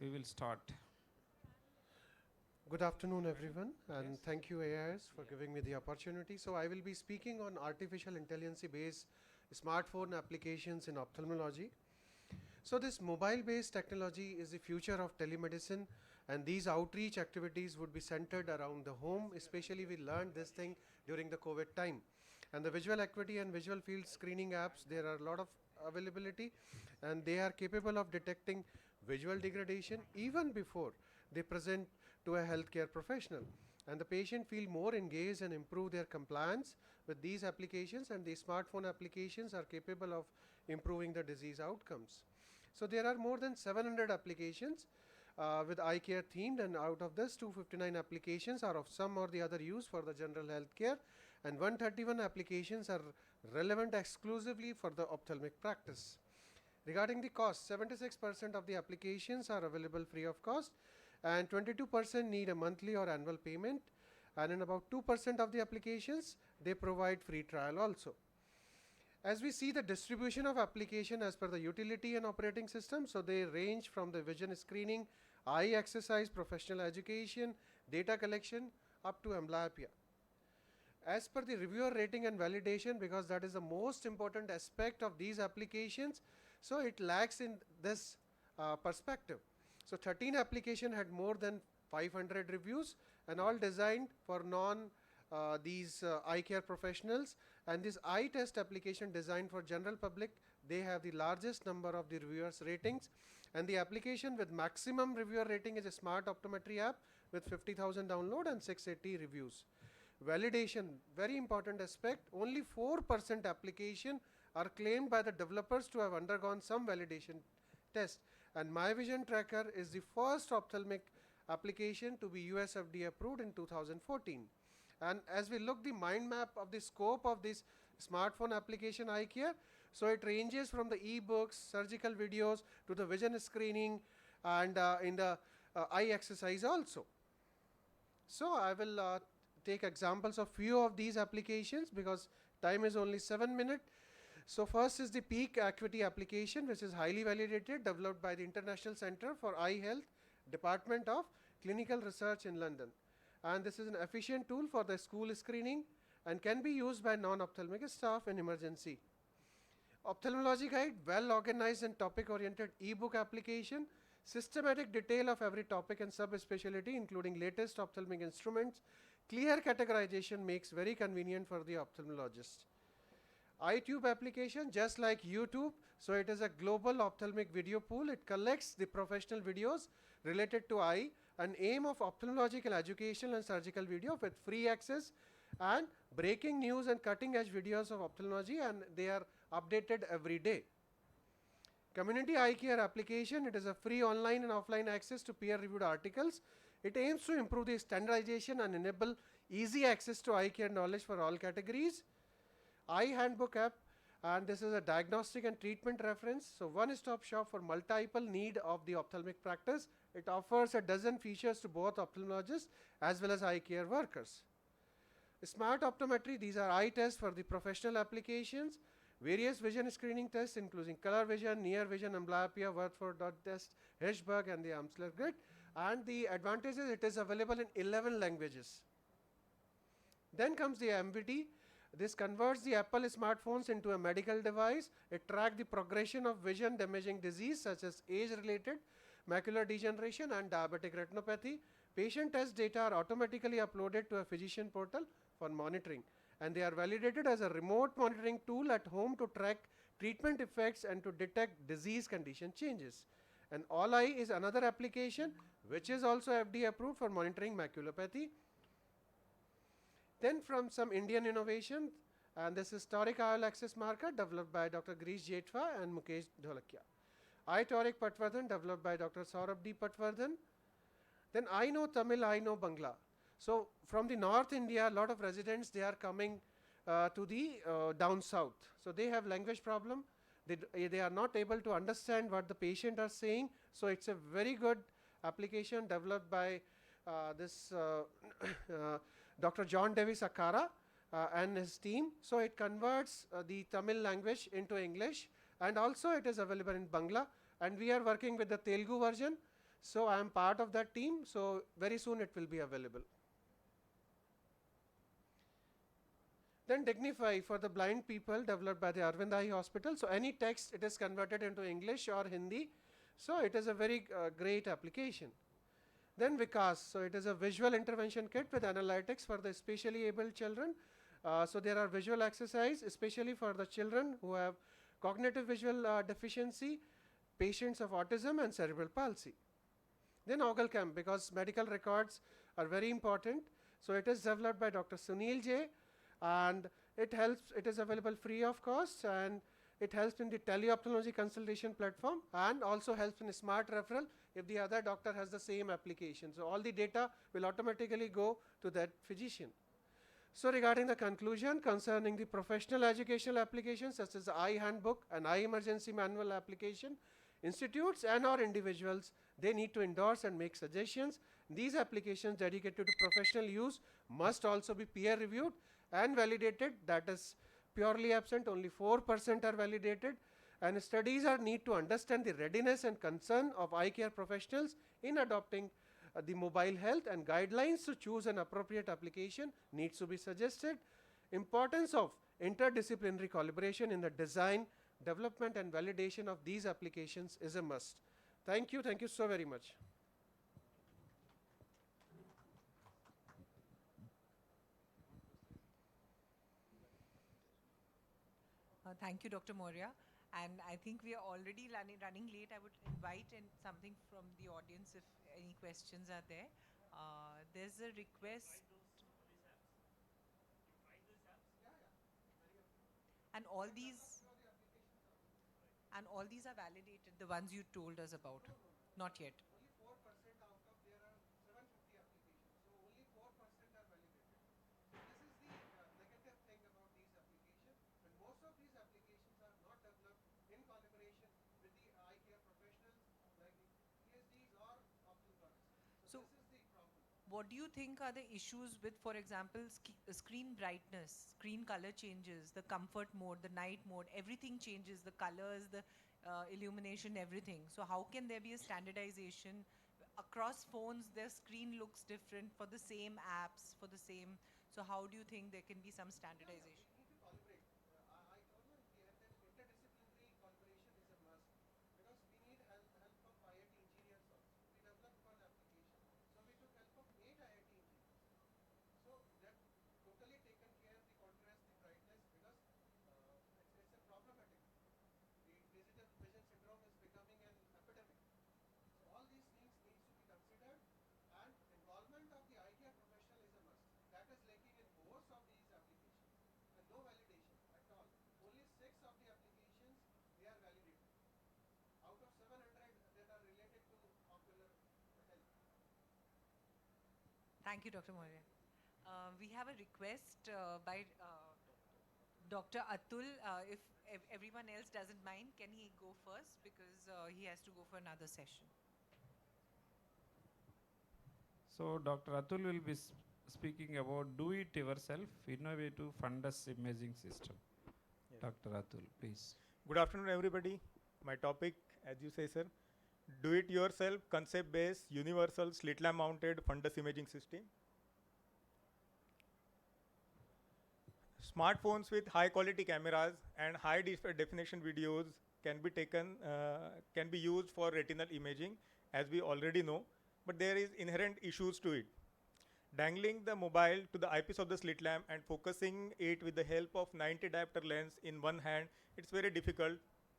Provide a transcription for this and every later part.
we will start. Good afternoon, everyone, and thank you, AIS, for giving me the opportunity. So I will be speaking on artificial intelligence-based smartphone applications in ophthalmology. So this mobile-based technology is the future of telemedicine, and these outreach activities would be centered around the home. Especially we learned this thing during the COVID time. And the visual acuity and visual field screening apps, there are a lot of availability, and they are capable of detecting visual degradation even before they present to a healthcare professional. And the patient feel more engaged and improve their compliance with these applications, and the smartphone applications are capable of improving the disease outcomes. So there are more than 700 applications with eye care themed, and out of this 259 applications are of some or the other use for the general health care, and 131 applications are relevant exclusively for the ophthalmic practice. Regarding the cost, 76% of the applications are available free of cost, and 22% need a monthly or annual payment, and in about 2% of the applications they provide free trial also. As we see the distribution of application as per the utility and operating system, so they range from the vision screening, eye exercise, professional education, data collection, up to amblyopia. As per the reviewer rating and validation, because that is the most important aspect of these applications, so it lacks in this perspective. So 13 applications had more than 500 reviews, and all designed for these eye care professionals, and this eye test application designed for general public, they have the largest number of the reviewers ratings, and the application with maximum reviewer rating is a smart optometry app with 50,000 download and 680 reviews. Validation, very important aspect, only 4% application are claimed by the developers to have undergone some validation test, and My Vision Tracker is the first ophthalmic application to be US FDA approved in 2014. And as we look the mind map of the scope of this smartphone application eye care, so it ranges from the e-books, surgical videos, to the vision screening, and in the eye exercise also. So I will take examples of few of these applications because time is only 7 minutes. So first is the peak acuity application, which is highly validated, developed by the International Center for Eye Health, Department of Clinical Research in London. And this is an efficient tool for the school screening and can be used by non-ophthalmic staff in emergency. Ophthalmology guide, well organized and topic oriented ebook application, systematic detail of every topic and subspecialty including latest ophthalmic instruments, clear categorization makes very convenient for the ophthalmologist. iTube application, just like YouTube, so it is a global ophthalmic video pool. It collects the professional videos related to eye, an aim of ophthalmological education and surgical video with free access and breaking news and cutting edge videos of ophthalmology, and they are updated every day. Community eye care application, it is a free online and offline access to peer reviewed articles. It aims to improve the standardization and enable easy access to eye care knowledge for all categories. Eye handbook app, and this is a diagnostic and treatment reference, so one-stop shop for multiple need of the ophthalmic practice. It offers a dozen features to both ophthalmologists as well as eye care workers. Smart optometry, these are eye tests for the professional applications, various vision screening tests including color vision, near vision, amblyopia, Würthford dot test, Hirschberg, and the Amsler grid. And the advantages, it is available in 11 languages. Then comes the MVD. This converts the Apple smartphones into a medical device. It tracks the progression of vision damaging disease such as age-related macular degeneration and diabetic retinopathy. Patient test data are automatically uploaded to a physician portal for monitoring, and they are validated as a remote monitoring tool at home to track treatment effects and to detect disease condition changes. And All Eye is another application which is also FDA approved for monitoring maculopathy. Then from some Indian innovation, and this is toric IOL access marker developed by Dr. Girish Jetwa and Mukesh Dholakia. Eye toric Patwardhan developed by Dr. Saurabh D. Patwardhan. Then I know Tamil, I know Bangla. So from the North India, a lot of residents, they are coming to the down south. So they have language problem. They are not able to understand what the patient are saying. So it's a very good application developed by this Dr. John Davis Akara and his team. So it converts the Tamil language into English, and also it is available in Bangla, and we are working with the Telugu version. So I am part of that team. So very soon it will be available. Then Dignify for the blind people, developed by the Arvind Eye Hospital. So any text, it is converted into English or Hindi. So it is a very great application. Then Vikas, so it is a visual intervention kit with analytics for the specially able children. So there are visual exercise, especially for the children who have cognitive visual deficiency, patients of autism and cerebral palsy. Then OggleCam, because medical records are very important. So it is developed by Dr. Sunil J, and it is available free of cost, and it helps in the teleophthalmology consultation platform, and also helps in smart referral if the other doctor has the same application. So all the data will automatically go to that physician. So regarding the conclusion concerning the professional educational applications such as the eye handbook and eye emergency manual application, institutes and or individuals, they need to endorse and make suggestions. These applications dedicated to professional use must also be peer reviewed and validated. That is purely absent, only 4% are validated. And studies are need to understand the readiness and concern of eye care professionals in adopting the mobile health, and guidelines to choose an appropriate application needs to be suggested. Importance of interdisciplinary collaboration in the design, development and validation of these applications is a must. Thank you so very much. Thank you, Dr. Moria. And I think we are already running late. I would invite in something from the audience if any questions are there. There's a request. And all these are validated, the ones you told us about? Not yet. Only 4% out of there are 750 applications. So only 4% are validated. So this is the negative thing about these applications. And most of these applications are not developed in collaboration with the eye care professionals like the PhDs or ophthalmologists. So this is the problem. What do you think are the issues with, for example, screen brightness, screen color changes, the comfort mode, the night mode, everything changes, the colors, the illumination, everything. So how can there be a standardization? Across phones, their screen looks different for the same apps, for the same. So how do you think there can be some standardization? We need to collaborate. I told you that interdisciplinary collaboration is a must, because we need help of IIT engineers also. We developed one application. So we took help of 8 IIT engineers. So that totally taken care of the contrast, the brightness, because it's a problematic. The digital vision syndrome is becoming an epidemic. So all these things needs to be considered, and involvement of the eye care professional is a must. That is lacking in most of these applications, and no validation at all. Only 6 of the applications they are validated out of 700 that are related to ocular health. Thank you, Dr. Moria. We have a request by Dr. Atul. If everyone else doesn't mind, can he go first, because he has to go for another session. So Dr. Atul will be speaking about Do It Yourself Innovative Fundus Imaging System. Yes. Dr. Atul, please. Good afternoon, everybody. My topic, as you say, sir, do it yourself concept-based universal slit lamp mounted fundus imaging system. Smartphones with high quality cameras and high definition videos can be taken, can be used for retinal imaging, as we already know, but there is inherent issues to it. Dangling the mobile to the eyepiece of the slit lamp and focusing it with the help of 90 diopter lens in one hand, it's very difficult,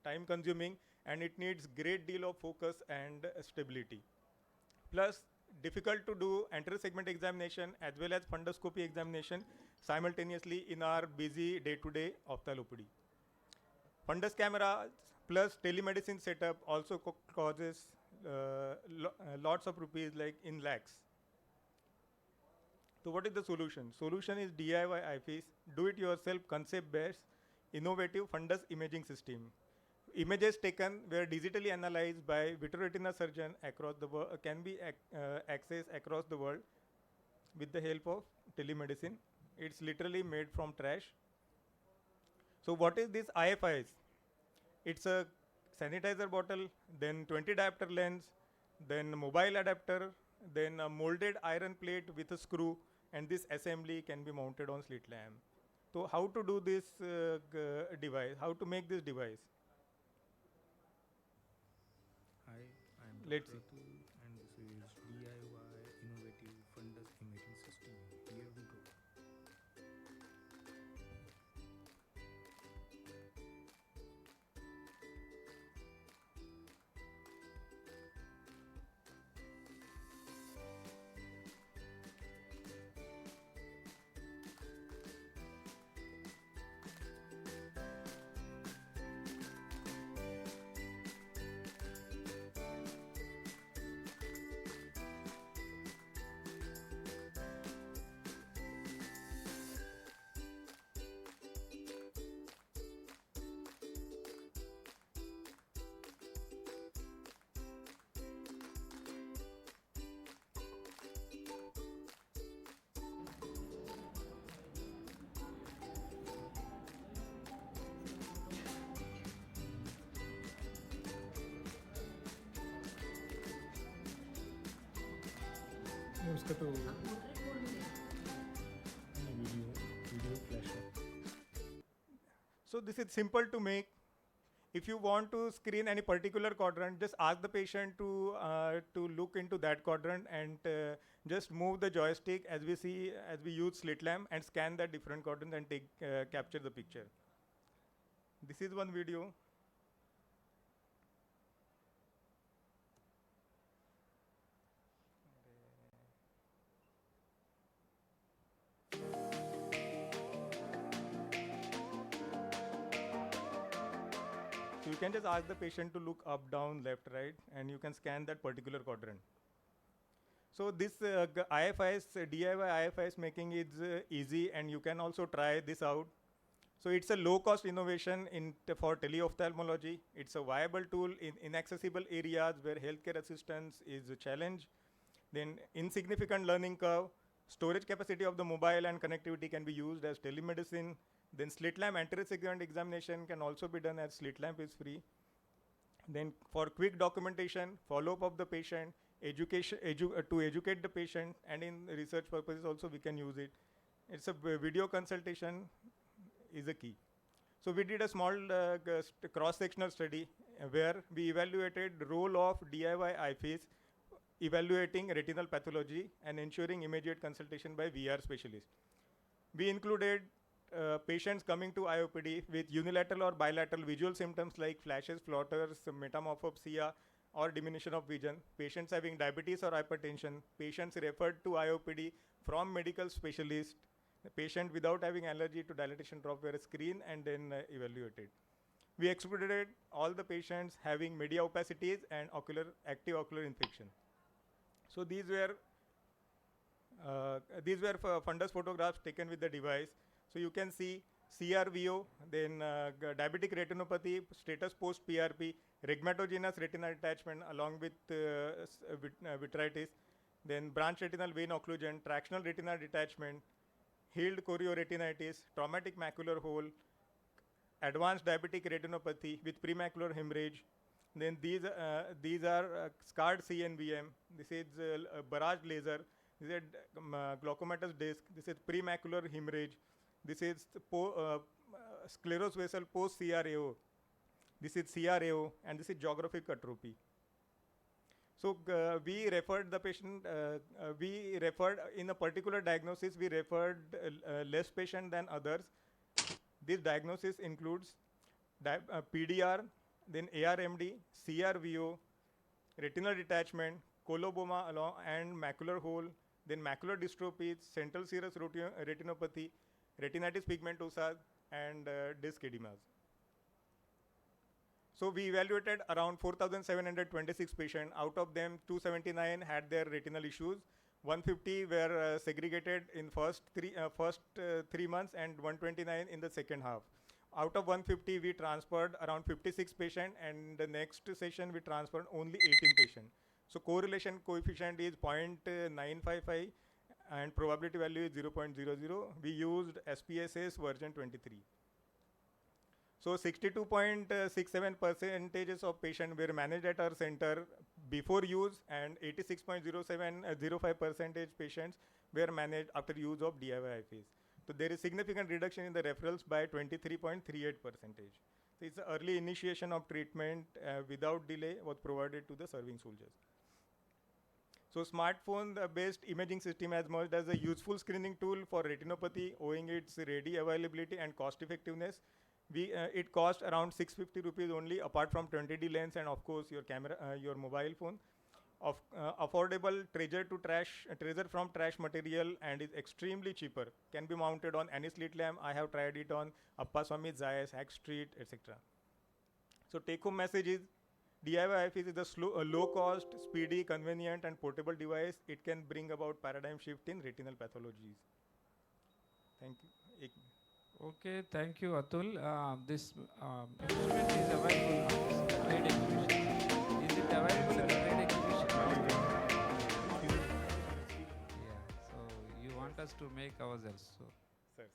time consuming, and it needs great deal of focus and stability. Plus, difficult to do anterior segment examination as well as fundoscopy examination simultaneously in our busy day-to-day ophthalmology. Fundus cameras plus telemedicine setup also causes lots of rupees, like in lakhs. So what is the solution? Solution is DIY eyepiece, do-it-yourself concept-based innovative fundus imaging system. Images taken were digitally analyzed by vitreoretina surgeon across the world, can be accessed across the world with the help of telemedicine. It's literally made from trash. So what is this IFIs? It's a sanitizer bottle, then 20 diopter lens, then mobile adapter, then a molded iron plate with a screw, and this assembly can be mounted on slit lamp. So how to do this device? How to make this device? Hi, I am Let's Dr. Atul, and this is DIY Innovative Fundus Imaging System. Here we go. उसका तो video flash So this is simple to make. If you want to screen any particular quadrant, just ask the patient to look into that quadrant and just move the joystick as we see as we use slit lamp and scan the different quadrants and take capture the picture. This is one video. So you can just ask the patient to look up, down, left, right, and you can scan that particular quadrant. So this IFIS, DIY IFIS making is easy, and you can also try this out. So it's a low-cost innovation for teleophthalmology. It's a viable tool in inaccessible areas where healthcare assistance is a challenge. Then insignificant learning curve, storage capacity of the mobile and connectivity can be used as telemedicine. Then slit lamp anterior segment examination can also be done as slit lamp is free. Then for quick documentation, follow-up of the patient, education to educate the patient, and in research purposes also we can use it. It's a video consultation is a key. So we did a small cross-sectional study where we evaluated the role of DIY IFIS, evaluating retinal pathology and ensuring immediate consultation by VR specialist. We included patients coming to IOPD with unilateral or bilateral visual symptoms like flashes, flutters, metamorphopsia, or diminution of vision, patients having diabetes or hypertension, patients referred to IOPD from medical specialist, the patient without having allergy to dilatation drop were screened and then evaluated. We excluded all the patients having media opacities and active ocular infection. So these were fundus photographs taken with the device. So you can see CRVO, then diabetic retinopathy, status post PRP, rhegmatogenous retinal detachment along with vitritis, then branch retinal vein occlusion, tractional retinal detachment, healed chorioretinitis, traumatic macular hole, advanced diabetic retinopathy with premacular hemorrhage. Then these are scarred CNVM. This is barrage laser. This is glaucomatous disc. This is premacular hemorrhage. This is sclerosed vessel post CRAO. This is CRAO, and this is geographic atrophy. So we referred the patient, we referred in a particular diagnosis, we referred less patient than others. This diagnosis includes PDR, then ARMD, CRVO, retinal detachment, coloboma and macular hole, then macular dystrophies, central serous retinopathy, retinitis pigmentosa, and disc edemas. So we evaluated around 4,726 patients. Out of them, 279 had their retinal issues. 150 were segregated in first 3 months, and 129 in the second half. Out of 150, we transferred around 56 patients, and the next session we transferred only 18 patients. So correlation coefficient is 0.955 and probability value is 0.00. We used SPSS version 23. So 62.67% of patients were managed at our center before use, and 86.05% patients were managed after use of DIY IFs. So there is significant reduction in the referrals by 23.38%. So it's the early initiation of treatment without delay was provided to the serving soldiers. So smartphone-based imaging system has emerged as a useful screening tool for retinopathy owing its ready availability and cost effectiveness. It costs around 650 rupees only, apart from 20D lens and of course your camera, your mobile phone. Affordable treasure from trash material, and is extremely cheaper. Can be mounted on any slit lamp. I have tried it on Appa Swami, Zayas, Hack Street, etc. So take home message is DIY IFs is a low cost, speedy, convenient and portable device. It can bring about paradigm shift in retinal pathologies. Thank you. Okay, thank you, Atul. This instrument is available now. Paid exhibition. Is it available in the paid exhibition now? Yeah. So you want us to make ourselves so. Sir.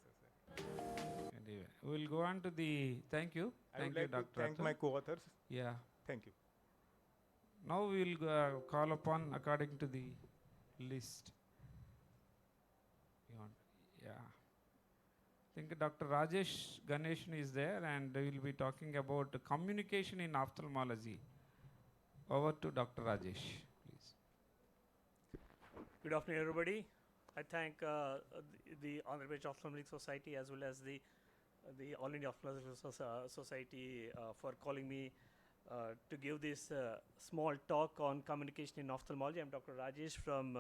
Anyway, we'll go on to the. Thank you. I would Thank you, like to Dr. thank Atul. my co-authors. Yeah. Thank you. Now we will call upon according to the list. Yeah. I think Dr. Rajesh Ganeshan is there, and we will be talking about communication in ophthalmology. Over to Dr. Rajesh, please. Good afternoon, everybody. I thank the Honorable Ophthalmology Society as well as the All India Ophthalmology Society for calling me to give this small talk on communication in ophthalmology. I'm Dr. Rajesh from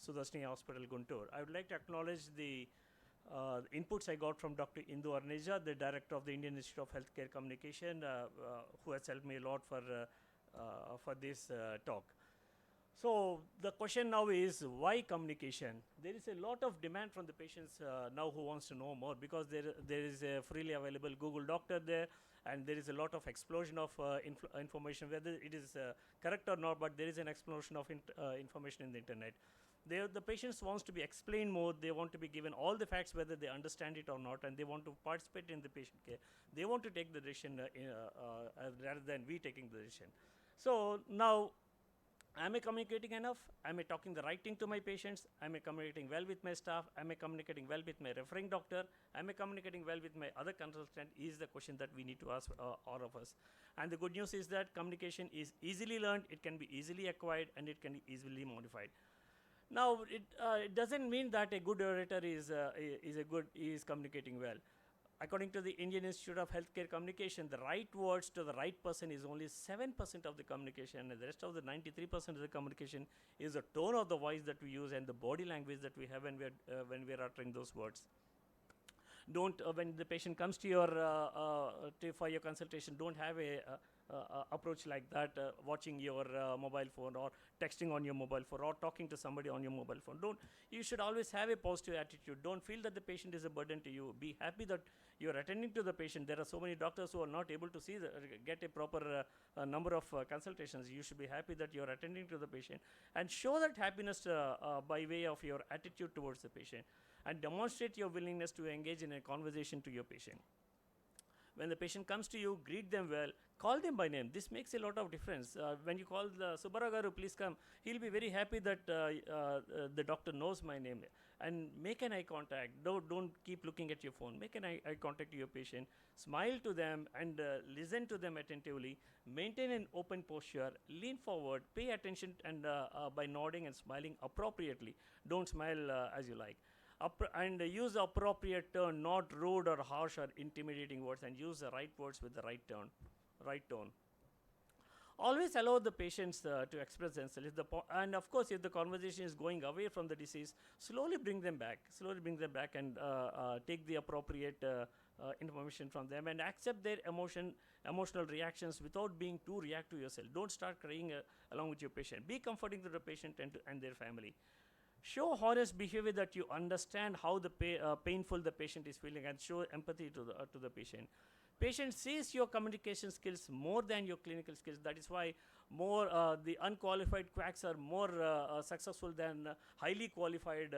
Sudarshini Hospital, Guntur. I would like to acknowledge the inputs I got from Dr. Indu Arneja, the Director of the Indian Institute of Healthcare Communication, who has helped me a lot for this talk. So the question now is, why communication? There is a lot of demand from the patients now who wants to know more, because there is a freely available Google Doctor there, and there is a lot of explosion of information, whether it is correct or not, but there is an explosion of information in the internet. The patients wants to be explained more, they want to be given all the facts whether they understand it or not, and they want to participate in the patient care. They want to take the decision rather than we taking the decision. So now, am I communicating enough? Am I talking the right thing to my patients? Am I communicating well with my staff? Am I communicating well with my referring doctor? Am I communicating well with my other consultant? Is the question that we need to ask all of us. And the good news is that communication is easily learned, it can be easily acquired, and it can be easily modified. Now, it doesn't mean that a good orator is communicating well. According to the Indian Institute of Healthcare Communication, the right words to the right person is only 7% of the communication, and the rest of the 93% of the communication is the tone of the voice that we use and the body language that we have when we are uttering those words. Don't when the patient comes to your for your consultation, don't have a approach like that, watching your mobile phone or texting on your mobile phone or talking to somebody on your mobile phone. You should always have a positive attitude. Don't feel that the patient is a burden to you. Be happy that you're attending to the patient. There are so many doctors who are not able to get a proper number of consultations. You should be happy that you're attending to the patient, and show that happiness by way of your attitude towards the patient, and demonstrate your willingness to engage in a conversation to your patient. When the patient comes to you, greet them well, call them by name. This makes a lot of difference. When you call Subbarao Garu, please come, he'll be very happy that the doctor knows my name. And make an eye contact. Don't keep looking at your phone. Make an eye contact to your patient. Smile to them and listen to them attentively. Maintain an open posture. Lean forward. Pay attention and by nodding and smiling appropriately. Don't smile as you like. And use the appropriate tone, not rude or harsh or intimidating words, and use the right words with the right tone. Always allow the patients to express themselves. And of course, if the conversation is going away from the disease, slowly bring them back and take the appropriate information from them, and accept their emotional reactions without being too reactive yourself. Don't start crying along with your patient. Be comforting to the patient and their family. Show honest behavior that you understand how painful the patient is feeling, and show empathy to the patient. Patient sees your communication skills more than your clinical skills. That is why the unqualified quacks are more successful than highly qualified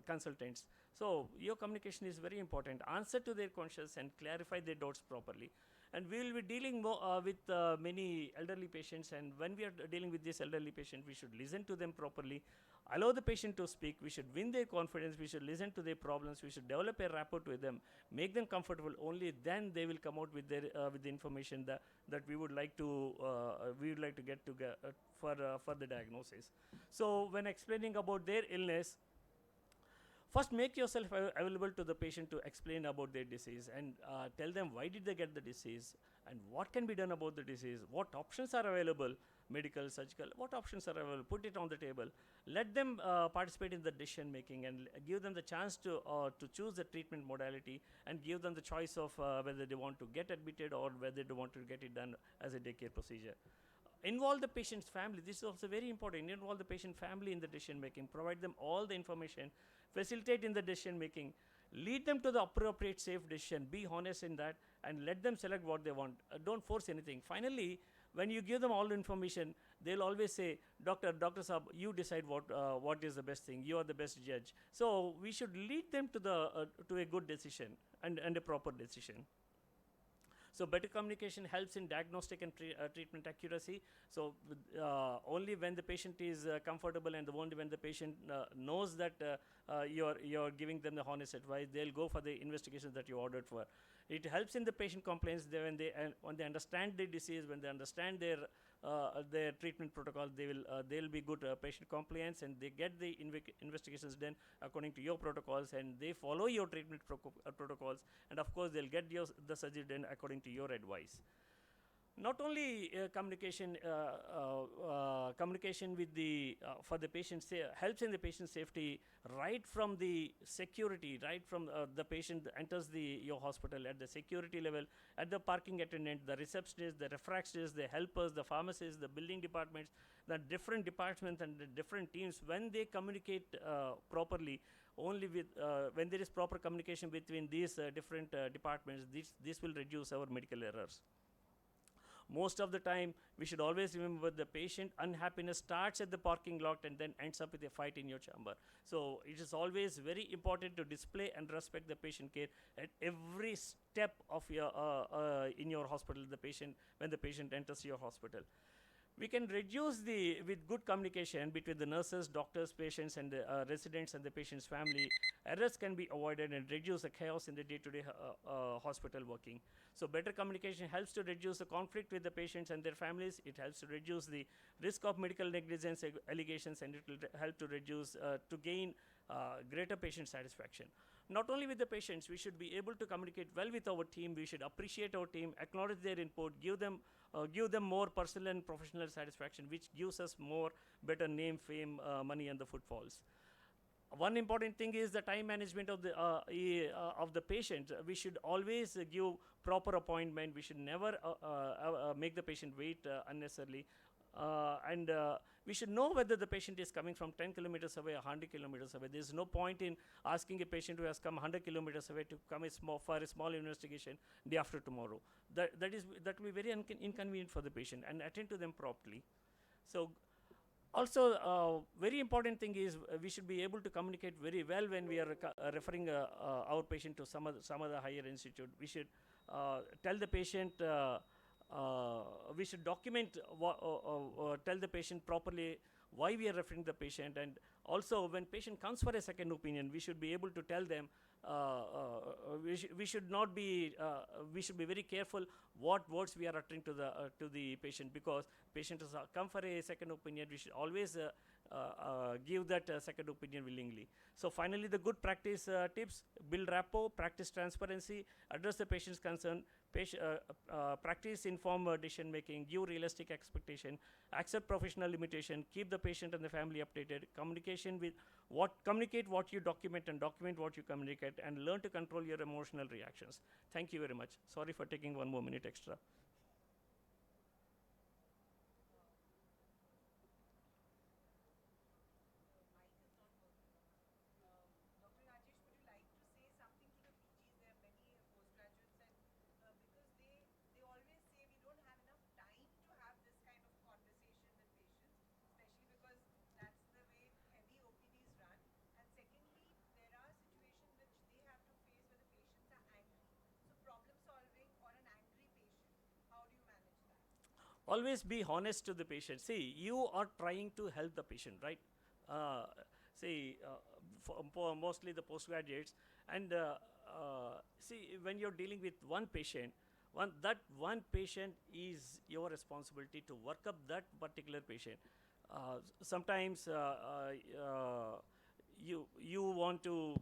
consultants. So your communication is very important. Answer to their questions and clarify their doubts properly. And we will be dealing with many elderly patients, and when we are dealing with this elderly patient, we should listen to them properly, allow the patient to speak, we should win their confidence, we should listen to their problems, we should develop a rapport with them, make them comfortable. Only then they will come out with their with the information that we would like to get to for the diagnosis. So when explaining about their illness, first make yourself available to the patient to explain about their disease, and tell them why did they get the disease and what can be done about the disease, what options are available, medical, surgical, what options are available, put it on the table. Let them participate in the decision making, and give them the chance to choose the treatment modality, and give them the choice of whether they want to get admitted or whether they want to get it done as a daycare procedure. Involve the patient's family. This is also very important. Involve the patient family in the decision making. Provide them all the information. Facilitate in the decision making. Lead them to the appropriate safe decision. Be honest in that, and let them select what they want. Don't force anything. Finally, when you give them all the information, they'll always say, Doctor Saab, you decide what is the best thing. You are the best judge. So we should lead them to a good decision and a proper decision. So better communication helps in diagnostic and treatment accuracy. So only when the patient is comfortable, and only when the patient knows that you're giving them the honest advice, they'll go for the investigations that you ordered for. It helps in the patient compliance. When they understand the disease, when they understand their treatment protocol, they'll be good patient compliance, and they get the investigations done according to your protocols, and they follow your treatment protocols, and of course they'll get the surgery done according to your advice. Not only communication with the for the patient helps in the patient safety, right from the security, right from the patient enters your hospital, at the security level, at the parking attendant, the receptionist, the refractionists, the helpers, the pharmacists, the building departments, the different departments and the different teams, when they communicate properly, only with when there is proper communication between these different departments, this will reduce our medical errors. Most of the time, we should always remember the patient unhappiness starts at the parking lot and then ends up with a fight in your chamber. So it is always very important to display and respect the patient care at every step of your in your hospital. When the patient enters your hospital, we can reduce with good communication between the nurses, doctors, patients, and the residents and the patient's family. Errors can be avoided and reduce the chaos in the day-to-day hospital working. So better communication helps to reduce the conflict with the patients and their families. It helps to reduce the risk of medical negligence allegations, and it will help to reduce to gain greater patient satisfaction. Not only with the patients, we should be able to communicate well with our team. We should appreciate our team, acknowledge their input, give them more personal and professional satisfaction, which gives us more better name, fame, money, and the footfalls. One important thing is the time management of the patient. We should always give proper appointment. We should never make the patient wait unnecessarily. And we should know whether the patient is coming from 10 kilometers away or 100 kilometers away. There is no point in asking a patient who has come 100 kilometers away to come for a small investigation day after tomorrow. That will be very inconvenient for the patient, and attend to them properly. So also, very important thing is we should be able to communicate very well when we are referring our patient to some other higher institute. We should tell the patient. We should document, tell the patient properly why we are referring the patient, and also when patient comes for a second opinion, we should be able to tell them. We should be very careful what words we are uttering to the patient, because patient has come for a second opinion. We should always give that second opinion willingly. So finally, the good practice tips: build rapport, practice transparency, address the patient's concern, practice informed decision making, give realistic expectation, accept professional limitation, keep the patient and the family updated, communicate what you document and document what you communicate, and learn to control your emotional reactions. Thank you very much. Sorry for taking 1 more minute extra. always be honest to the patient. See, you are trying to help the patient, right? See, for mostly the postgraduates, and see, when you're dealing with one patient, that one patient is your responsibility to work up that particular patient. Sometimes you want to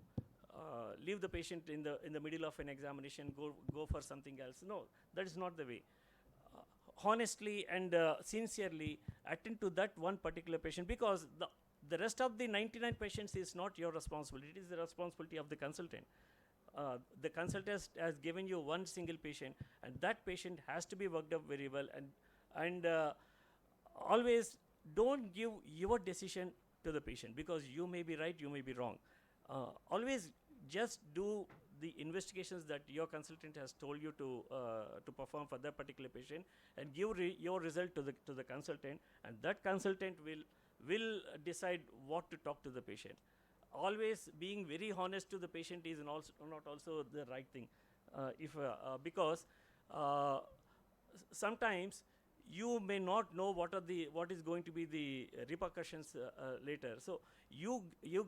leave the patient in the middle of an examination, go for something else. No, that is not the way. Honestly and sincerely attend to that one particular patient, because the rest of the 99 patients is not your responsibility. It is the responsibility of the consultant. The consultant has given you one single patient, and that patient has to be worked up very well. And always don't give your decision to the patient, because you may be right, you may be wrong. Always just do the investigations that your consultant has told you to perform for that particular patient, and give your result to the consultant, and that consultant will decide what to talk to the patient. Always being very honest to the patient is not also the right thing, because sometimes you may not know what is going to be the repercussions later. So you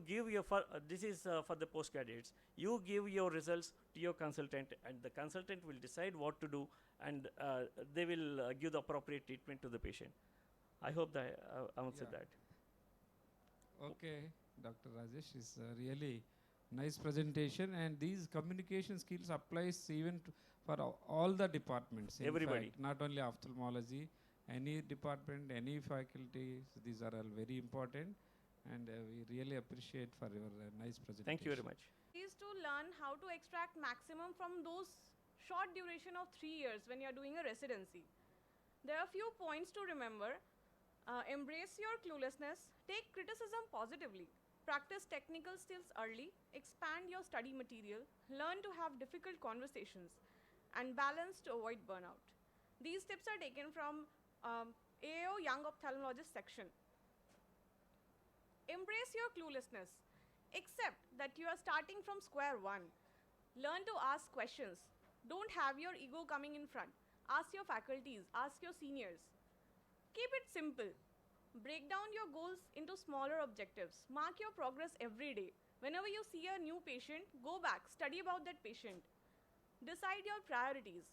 give your this is for the postgraduates. You give your results to your consultant, and the consultant will decide what to do, and they will give the appropriate treatment to the patient. I hope that I answered that. Okay, Dr. Rajesh, is really nice presentation, and these communication skills applies even for all the departments. In Everybody. fact, not only ophthalmology, any department, any faculty. So these are all very important, and we really appreciate for your nice presentation. Thank you very much. Is to learn how to extract maximum from those short duration of 3 years when you're doing a residency. There are a few points to remember. Embrace your cluelessness, take criticism positively, practice technical skills early, expand your study material, learn to have difficult conversations, and balance to avoid burnout. These tips are taken from AIO Young Ophthalmologist section. Embrace your cluelessness. Accept that you are starting from square one. Learn to ask questions. Don't have your ego coming in front. Ask your faculties, ask your seniors. Keep it simple. Break down your goals into smaller objectives. Mark your progress every day. Whenever you see a new patient, go back, study about that patient. Decide your priorities.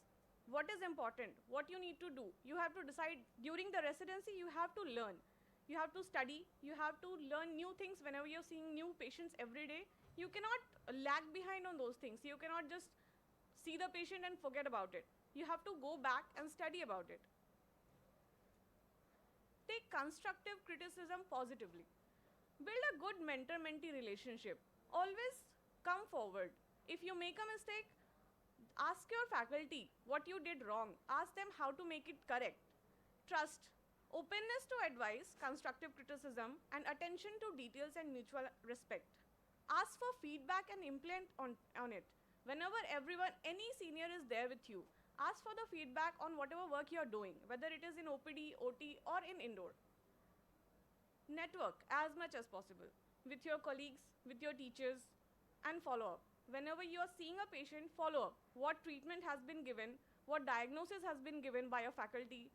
What is important? What you need to do? You have to decide. During the residency, you have to learn. You have to study. You have to learn new things whenever you're seeing new patients every day. You cannot lag behind on those things. You cannot just see the patient and forget about it. You have to go back and study about it. Take constructive criticism positively. Build a good mentor-mentee relationship. Always come forward. If you make a mistake, ask your faculty what you did wrong. Ask them how to make it correct. Trust. Openness to advice, constructive criticism, and attention to details and mutual respect. Ask for feedback and implement on it. Whenever any senior is there with you, ask for the feedback on whatever work you're doing, whether it is in OPD, OT, or in indoor. Network as much as possible with your colleagues, with your teachers, and follow up. Whenever you are seeing a patient, follow up. What treatment has been given, what diagnosis has been given by your faculty,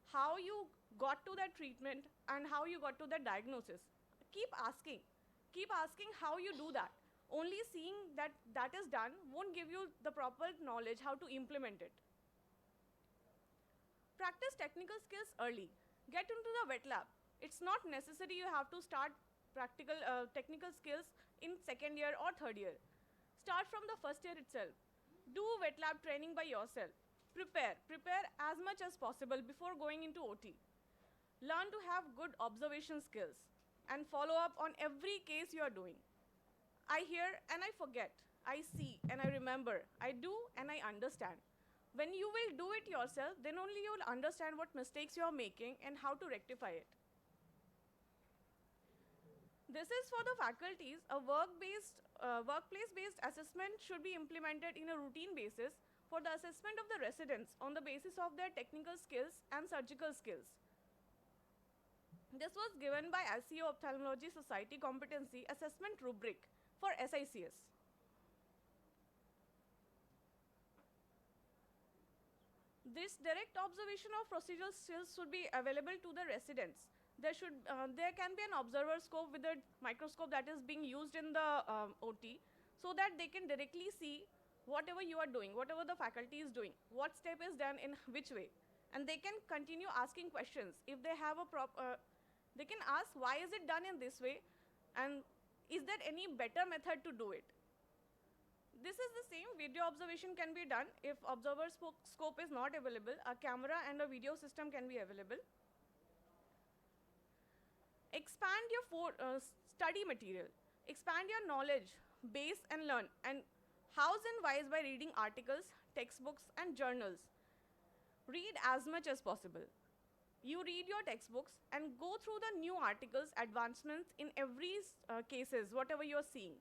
how you got to that treatment, and how you got to that diagnosis. Keep asking. Keep asking how you do that. Only seeing that is done won't give you the proper knowledge how to implement it. Practice technical skills early. Get into the wet lab. It's not necessary you have to start technical skills in second year or third year. Start from the first year itself. Do wet lab training by yourself. Prepare as much as possible before going into OT. Learn to have good observation skills and follow up on every case you are doing. I hear and I forget. I see and I remember. I do and I understand. When you will do it yourself, then only you will understand what mistakes you are making and how to rectify it. This is for the faculties. A workplace-based assessment should be implemented in a routine basis for the assessment of the residents on the basis of their technical skills and surgical skills. This was given by AIOCMTC2 Ophthalmology Society Competency Assessment Rubric for SICS. This direct observation of procedural skills should be available to the residents. There can be an observer scope with a microscope that is being used in the OT, so that they can directly see whatever you are doing, whatever the faculty is doing, what step is done in which way. And they can continue asking questions. If they have they can ask why is it done in this way, and is there any better method to do it? This is the same. Video observation can be done. If observer scope is not available, a camera and a video system can be available. Expand your study material. Expand your knowledge base and learn. And hows and whys by reading articles, textbooks, and journals. Read as much as possible. You read your textbooks and go through the new articles, advancements in every cases, whatever you are seeing.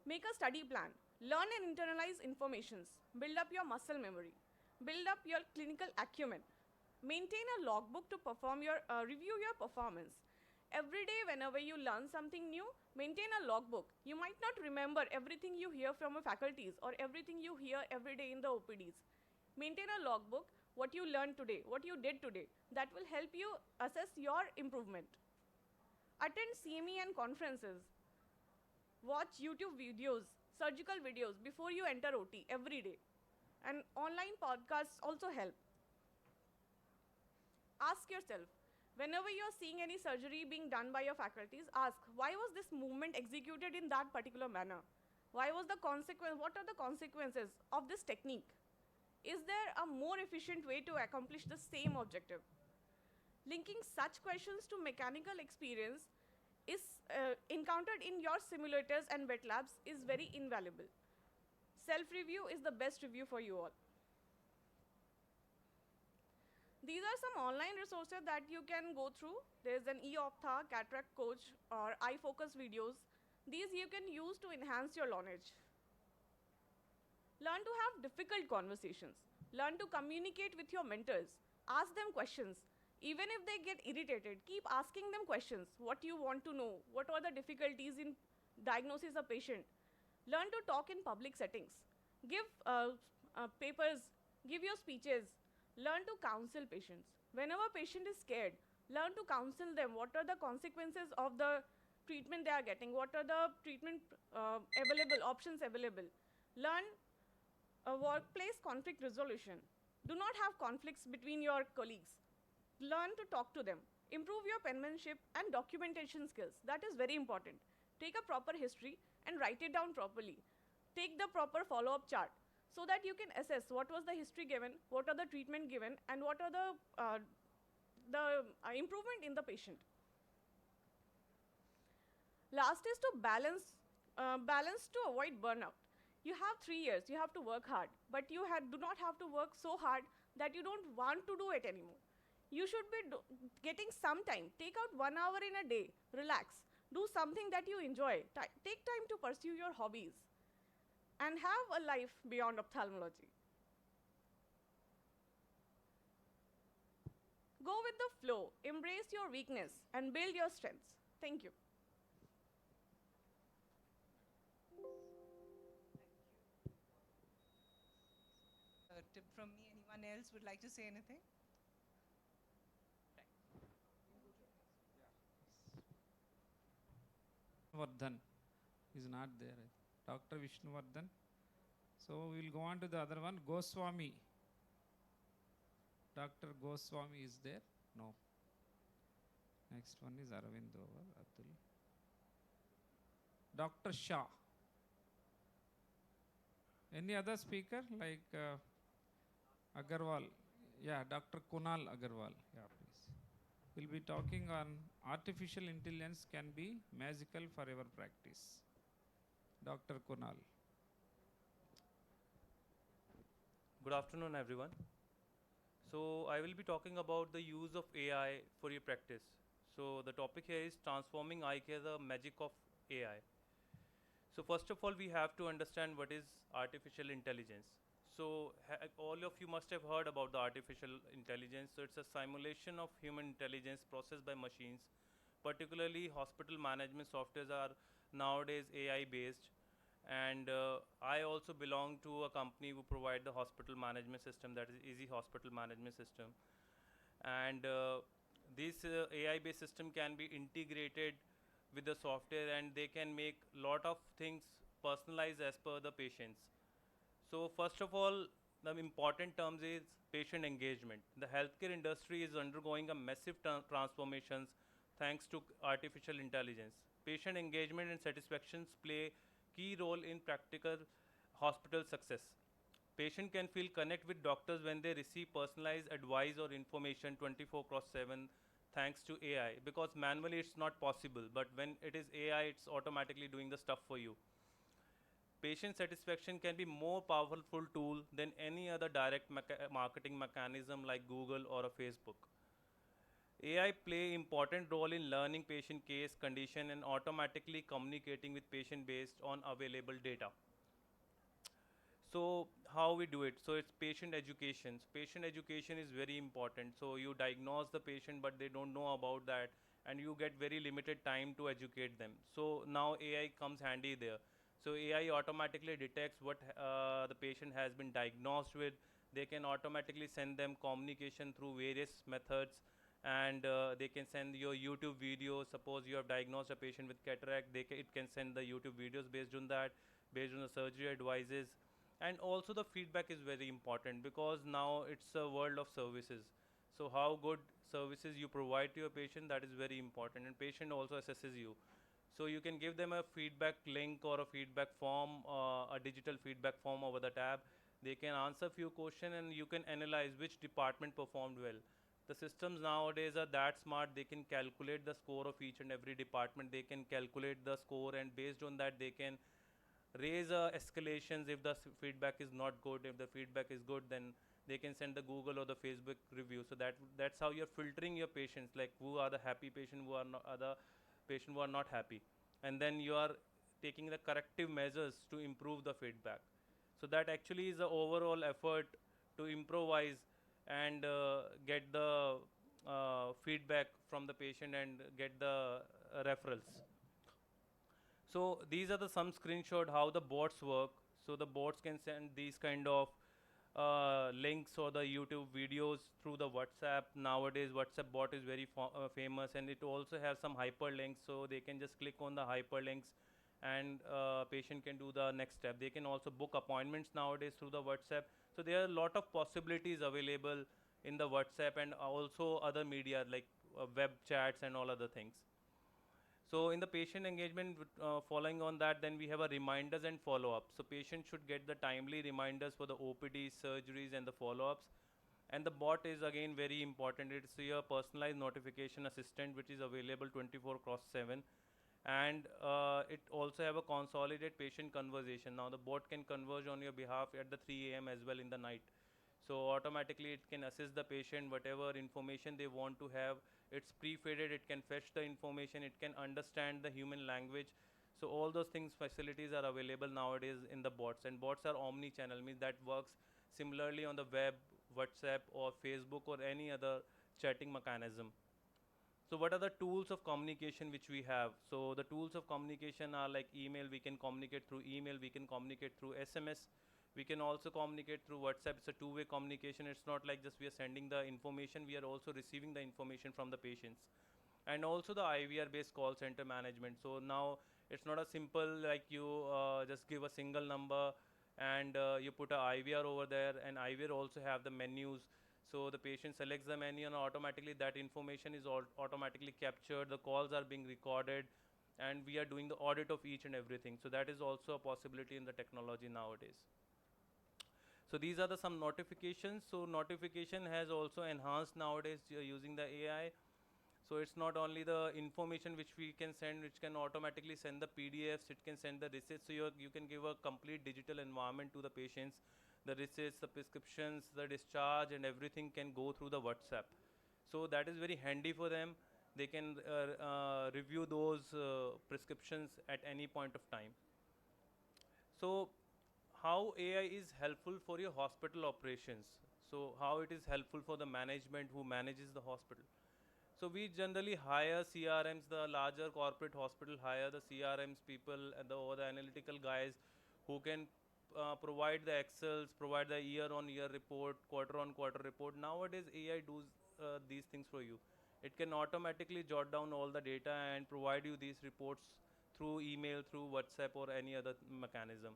Make a study plan. Learn and internalize informations. Build up your muscle memory. Build up your clinical acumen. Maintain a logbook to review your performance. Every day, whenever you learn something new, maintain a logbook. You might not remember everything you hear from your faculties or everything you hear every day in the OPDs. Maintain a logbook, what you learned today, what you did today. That will help you assess your improvement. Attend CME and conferences. Watch YouTube videos, surgical videos before you enter OT every day. And online podcasts also help. Ask yourself, whenever you're seeing any surgery being done by your faculties, ask, why was this movement executed in that particular manner? What are the consequences of this technique? Is there a more efficient way to accomplish the same objective? Linking such questions to mechanical experience is encountered in your simulators and wet labs is very invaluable. Self-review is the best review for you all. These are some online resources that you can go through. There's an e-ophtha, cataract coach, or eye focus videos. These you can use to enhance your knowledge. Learn to have difficult conversations. Learn to communicate with your mentors. Ask them questions. Even if they get irritated, keep asking them questions. What you want to know? What are the difficulties in diagnosis a patient? Learn to talk in public settings. Give papers, give your speeches. Learn to counsel patients. Whenever a patient is scared, learn to counsel them. What are the consequences of the treatment they are getting? What are the treatment options available? Learn workplace conflict resolution. Do not have conflicts between your colleagues. Learn to talk to them. Improve your penmanship and documentation skills. That is very important. Take a proper history and write it down properly. Take the proper follow-up chart so that you can assess what was the history given, what are the treatment given, and what are the improvement in the patient. Last is to balance to avoid burnout. You have 3 years, you have to work hard, but you do not have to work so hard that you don't want to do it anymore. You should be getting some time. Take out 1 hour in a day, relax, do something that you enjoy. Take time to pursue your hobbies and have a life beyond ophthalmology. Go with the flow, embrace your weakness, and build your strengths. Thank you. A tip from me. Anyone else would like to say anything? Vardhan is not there. Dr. Vishnuvardhan. So we will go on to the other one. Goswami. Dr. Goswami is there? No. Next one is Aravind over. Atul. Dr. Shah. Any other speaker like Agarwal? Yeah, Dr. Kunal Agarwal. Yeah, please. We'll be talking on artificial intelligence can be magical for your practice. Dr. Kunal. Good afternoon, everyone. So I will be talking about the use of AI for your practice. So the topic here is transforming eye care, the magic of AI. So first of all, we have to understand what is artificial intelligence. So all of you must have heard about the artificial intelligence. So it's a simulation of human intelligence processed by machines. Particularly hospital management softwares are nowadays AI based, And I also belong to a company who provide the hospital management system, that is Easy Hospital Management System. And this AI-based system can be integrated with the software, and they can make lot of things personalized as per the patients. So first of all, the important terms is patient engagement. The healthcare industry is undergoing a massive transformations thanks to artificial intelligence. Patient engagement and satisfactions play key role in practical hospital success. Patient can feel connect with doctors when they receive personalized advice or information 24/7 thanks to AI, because manually it's not possible, but when it is AI, it's automatically doing the stuff for you. Patient satisfaction can be more powerful tool than any other direct marketing mechanism like Google or a Facebook. AI play important role in learning patient case condition and automatically communicating with patient based on available data. So how we do it? So it's patient education. So patient education is very important. So you diagnose the patient, but they don't know about that, and you get very limited time to educate them. So now AI comes handy there. So AI automatically detects what the patient has been diagnosed with. They can automatically send them communication through various methods, and they can send your YouTube videos. Suppose you have diagnosed a patient with cataract, it can send the YouTube videos based on that, based on the surgery advices. And also the feedback is very important, because now it's a world of services. So how good services you provide to your patient, that is very important, and patient also assesses you. So you can give them a feedback link or a feedback form, a digital feedback form over the tab. They can answer few questions, and you can analyze which department performed well. The systems nowadays are that smart, they can calculate the score of each and every department. They can calculate the score, and based on that they can raise escalations if the feedback is not good. If the feedback is good, then they can send the Google or the Facebook review. So that's how you're filtering your patients, like who are the happy patient, who are not other patient who are not happy, and then you are taking the corrective measures to improve the feedback. So that actually is the overall effort to improvise and get the feedback from the patient and get the referrals. So these are the some screenshot how the bots work. So the bots can send these kind of links or the YouTube videos through the WhatsApp. Nowadays WhatsApp bot is very famous, and it also has some hyperlinks, so they can just click on the hyperlinks, and patient can do the next step. They can also book appointments nowadays through the WhatsApp. So there are a lot of possibilities available in the WhatsApp, and also other media like web chats and all other things. So in the patient engagement, following on that, then we have a reminders and follow-up. So patients should get the timely reminders for the OPDs, surgeries, and the follow-ups. And the bot is again very important. It's your personalized notification assistant, which is available 24/7. And it also have a consolidated patient conversation. Now the bot can converge on your behalf at the 3 a.m. as well in the night. So automatically it can assist the patient, whatever information they want to have. It's pre-faded, it can fetch the information, it can understand the human language. So all those things, facilities are available nowadays in the bots, and bots are omni-channel, means that works similarly on the web, WhatsApp or Facebook or any other chatting mechanism. So what are the tools of communication which we have? So the tools of communication are like email. We can communicate through email, we can communicate through SMS, we can also communicate through WhatsApp. It's a two-way communication. It's not like just we are sending the information, we are also receiving the information from the patients. And also the IVR based call center management. So now it's not a simple like you just give a single number and you put a IVR over there, and IVR also have the menus. So the patient selects the menu, and automatically that information is automatically captured. The calls are being recorded, and we are doing the audit of each and everything. So that is also a possibility in the technology nowadays. So these are the some notifications. So notification has also enhanced nowadays using the AI. So it's not only the information which we can send, which can automatically send the PDFs, it can send the receipts. So you can give a complete digital environment to the patients. The receipts, the prescriptions, the discharge, and everything can go through the WhatsApp. So that is very handy for them. They can review those prescriptions at any point of time. So how AI is helpful for your hospital operations? So how it is helpful for the management who manages the hospital? So we generally hire CRMs, the larger corporate hospital hire the CRMs people and or the analytical guys who can provide the Excels, provide the year-on-year report, quarter-on-quarter report. Nowadays, AI does these things for you. It can automatically jot down all the data and provide you these reports through email, through WhatsApp or any other mechanism.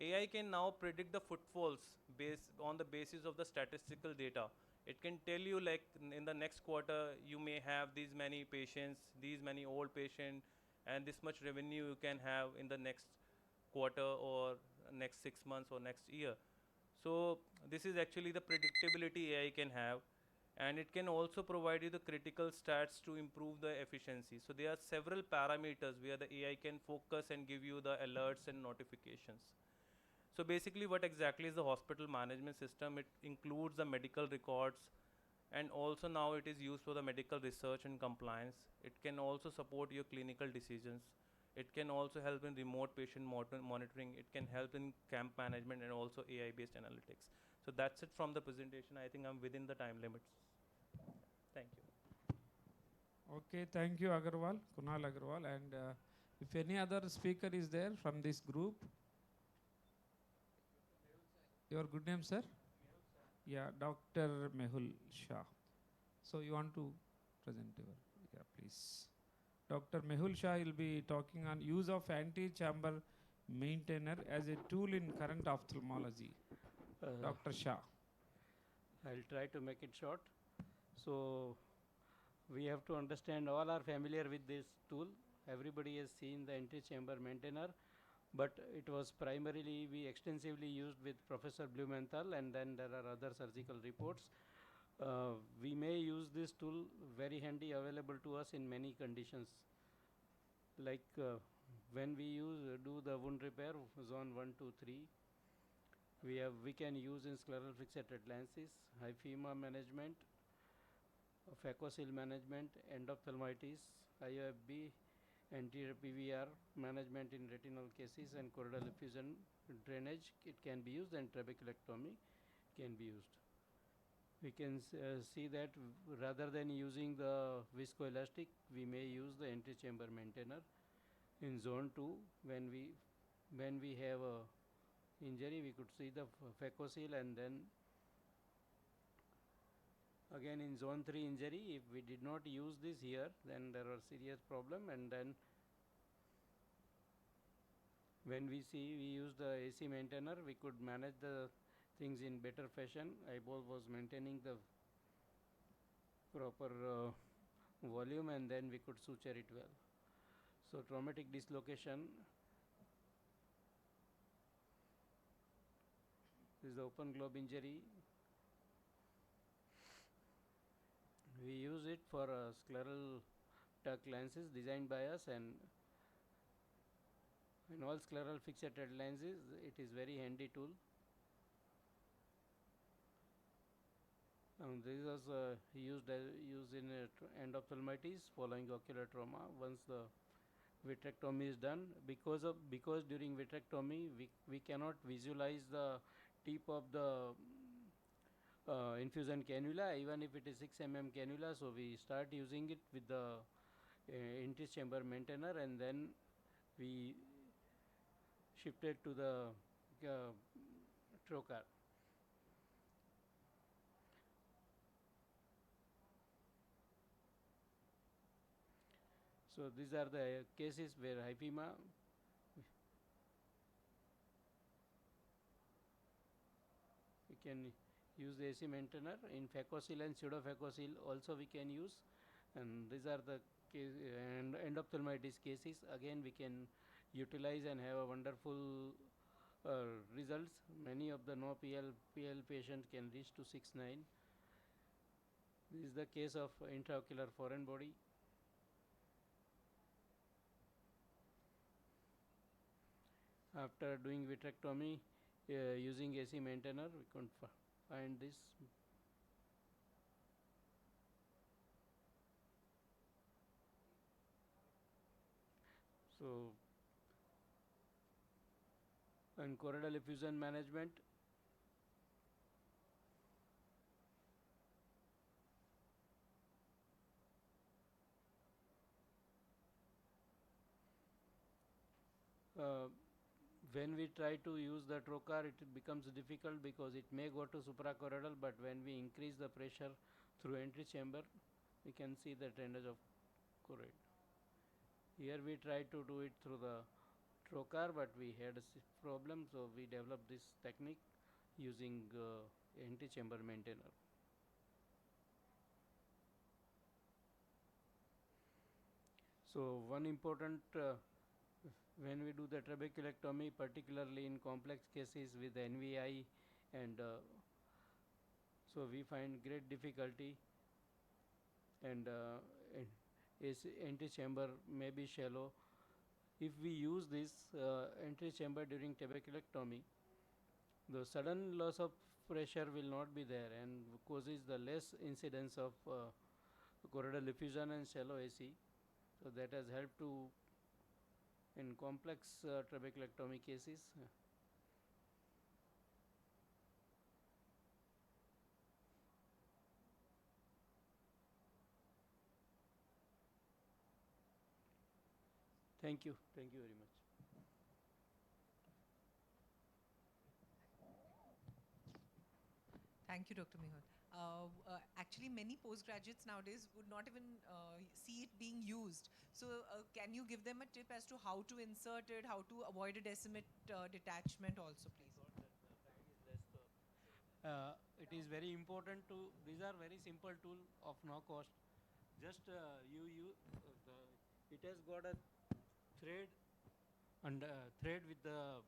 AI can now predict the footfalls based on the basis of the statistical data. It can tell you like in the next quarter you may have these many patients, these many old patients, and this much revenue you can have in the next quarter or next 6 months or next year. So this is actually the predictability AI can have, and it can also provide you the critical stats to improve the efficiency. So there are several parameters where the AI can focus and give you the alerts and notifications. So basically what exactly is the hospital management system? It includes the medical records, and also now it is used for the medical research and compliance. It can also support your clinical decisions. It can also help in remote patient monitoring. It can help in camp management and also AI based analytics. So that's it from the presentation. I think I'm within the time limits. Thank you. Okay, thank you, Agarwal, Kunal Agarwal. And if any other speaker is there from this group, your good name, sir? Yeah, Dr. Mehul Shah. So you want to present your, yeah, please. Dr. Mehul Shah will be talking on use of anti-chamber maintainer as a tool in current ophthalmology. Dr. Shah. I'll try to make it short. So we have to understand, all are familiar with this tool. Everybody has seen the anti-chamber maintainer, but it was primarily we extensively used with Professor Blumenthal, and then there are other surgical reports. We may use this tool, very handy, available to us in many conditions. Like when we do the wound repair, zone 1, 2, 3, we can use in scleral fixated lenses, hyphema management, phacocyl management, endophthalmitis, IOFB, anterior PVR management in retinal cases, and choroidal effusion drainage. It can be used, and trabeculectomy can be used. We can see that rather than using the viscoelastic, we may use the anti-chamber maintainer. In zone 2, when we have a injury, we could see the phacocyl, and then again in zone 3 injury, if we did not use this here, then there are serious problem. And then when we use the AC maintainer, we could manage the things in better fashion. Eyeball was maintaining the proper volume, and then we could suture it well. So traumatic dislocation, this is the open globe injury. We use it for scleral tuck lenses designed by us, and in all scleral fixated lenses, it is very handy tool. This was used in endophthalmitis following ocular trauma. Once the vitrectomy is done, because during vitrectomy we cannot visualize the tip of the infusion cannula, even if it is 6 mm cannula. So we start using it with the anti-chamber maintainer, and then we shifted to the trocar. So these are the cases where hyphema, we can use the AC maintainer. In phacocyl and pseudophacocyl also we can use, and these are the case, and endophthalmitis cases. Again we can utilize and have a wonderful results. Many of the no PL patients can reach to 6/9. This is the case of intraocular foreign body. After doing vitrectomy using AC maintainer, we can find this. So, and choroidal effusion management, when we try to use the trocar, it becomes difficult because it may go to suprachoroidal, but when we increase the pressure through entry chamber, we can see the drainage of choroid. Here we try to do it through the trocar, but we had a problem, so we developed this technique using entry chamber maintainer. So one important when we do the trabeculectomy, particularly in complex cases with NVI, and so we find great difficulty, and entry chamber may be shallow. If we use this entry chamber during trabeculectomy, the sudden loss of pressure will not be there and causes the less incidence of choroidal effusion and shallow AC. So that has helped to in complex trabeculectomy cases. Thank you very much. Thank you, Dr. Mehul. Actually, many postgraduates nowadays would not even see it being used. So, can you give them a tip as to how to insert it, how to avoid a decimate detachment also, please? It is very important to, these are very simple tool of no cost. Just it has got a thread and thread with the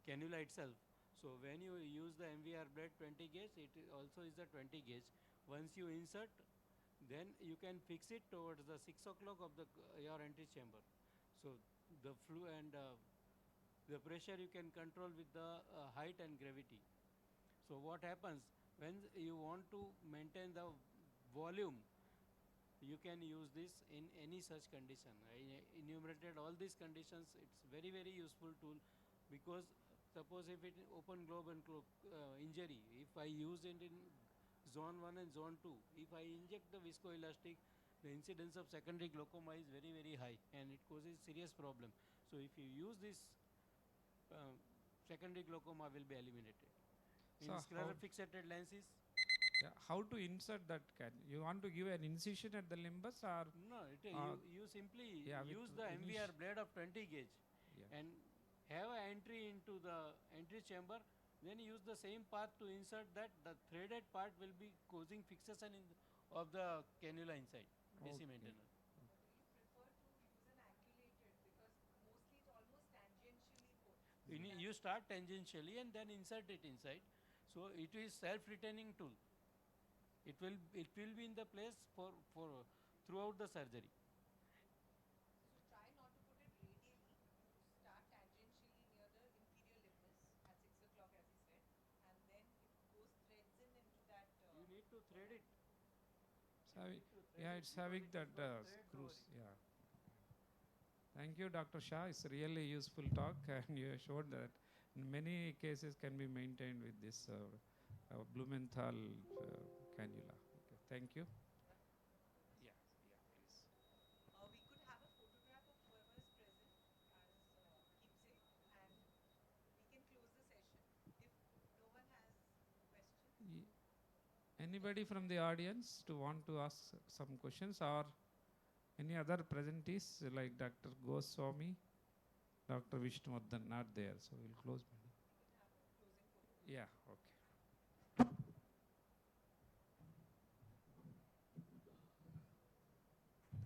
cannula itself. So when you use the MVR blade 20 gauge, it also is a 20 gauge. Once you insert, then you can fix it towards the 6 o'clock of the your entry chamber. So the flow and the pressure you can control with the height and gravity. So what happens when you want to maintain the volume, you can use this in any such condition. I enumerated all these conditions. It's very useful tool, because suppose if it open globe and injury, if I use it in zone 1 and zone 2, if I inject the viscoelastic, the incidence of secondary glaucoma is very high and it causes serious problem. So if you use this, secondary glaucoma will be eliminated. In So scleral fixated lenses, yeah, how to insert that? You want to give an incision at the limbus, or no, you simply use the MVR blade of 20 gauge and have an entry into the entry chamber, then use the same path to insert that. The threaded part will be causing fixation of the cannula inside. AC maintainer. You start tangentially and then insert it inside. So it is self-retaining tool. It will be in the place for throughout the surgery. So try not to put it radially. Start tangentially near the inferior limbus at 6 o'clock, as he said, and then it goes threads into that. You need to thread it. It's having that screws. Yeah. Thank you, Dr. Shah. It's really useful talk, and you showed that many cases can be maintained with this Blumenthal cannula. Okay, thank you. Yeah, please. We could have a photograph of whoever is present as keepsake, and we can close the session if no one has questions. Anybody from the audience to want to ask some questions, or any other presentees like Dr. Goswami, Dr. Vishnuvardhan not there, so we'll close. Yeah, okay.